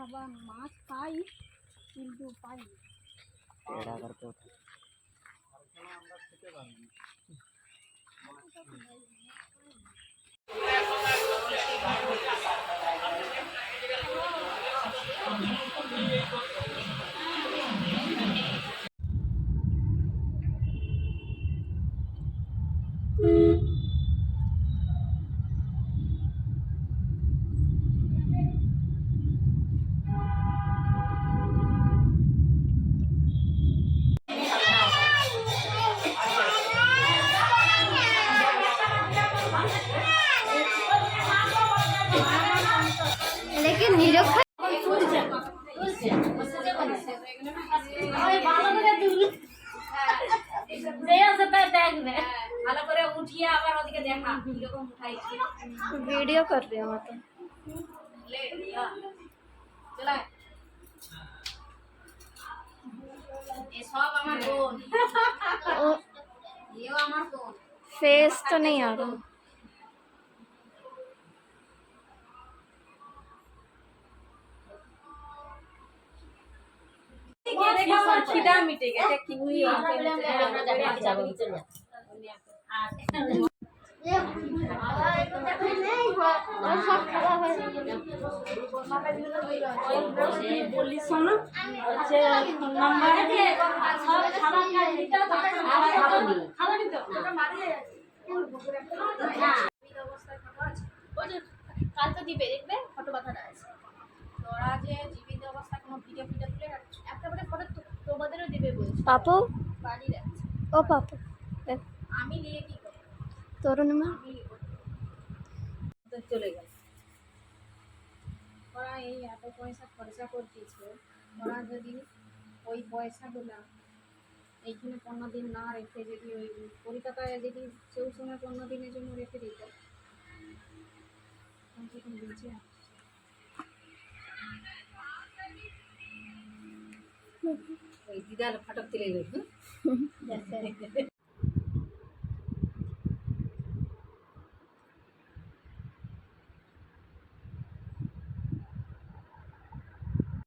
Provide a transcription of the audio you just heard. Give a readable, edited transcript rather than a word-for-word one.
খাবার মাছ পাই কিন্তু পাই टेढ़ा करके उठा लेकिन निरक्ष वीडियो कर रही हूँ मैं तो फेस तो नहीं आ रहा খিদা মিটে গেছে কিউই বলি শোনো হচ্ছে নাম্বার কাল তো দিবে দেখবে ফটো পাঠানো আছে তোরা যে জীবিত অবস্থা কোনো ভিডিও তুলে রাখছো একটা করে ফটো তোমাদেরও দিবে বলছি पापू বাড়ি রাখছে ओ पापू देख আমি নিয়ে কি করব तोरण में তো চলে গেল ওরা এই এত পয়সা খরচা করতেছে ওরা যদি ওই পয়সাগুলো এইখানে 15 দিন না রেখে যদি ওই কলকাতায় যদি সেই সময় 15 দিনের জন্য রেখে দিত বলছে ওই দিদার ফটো তুলে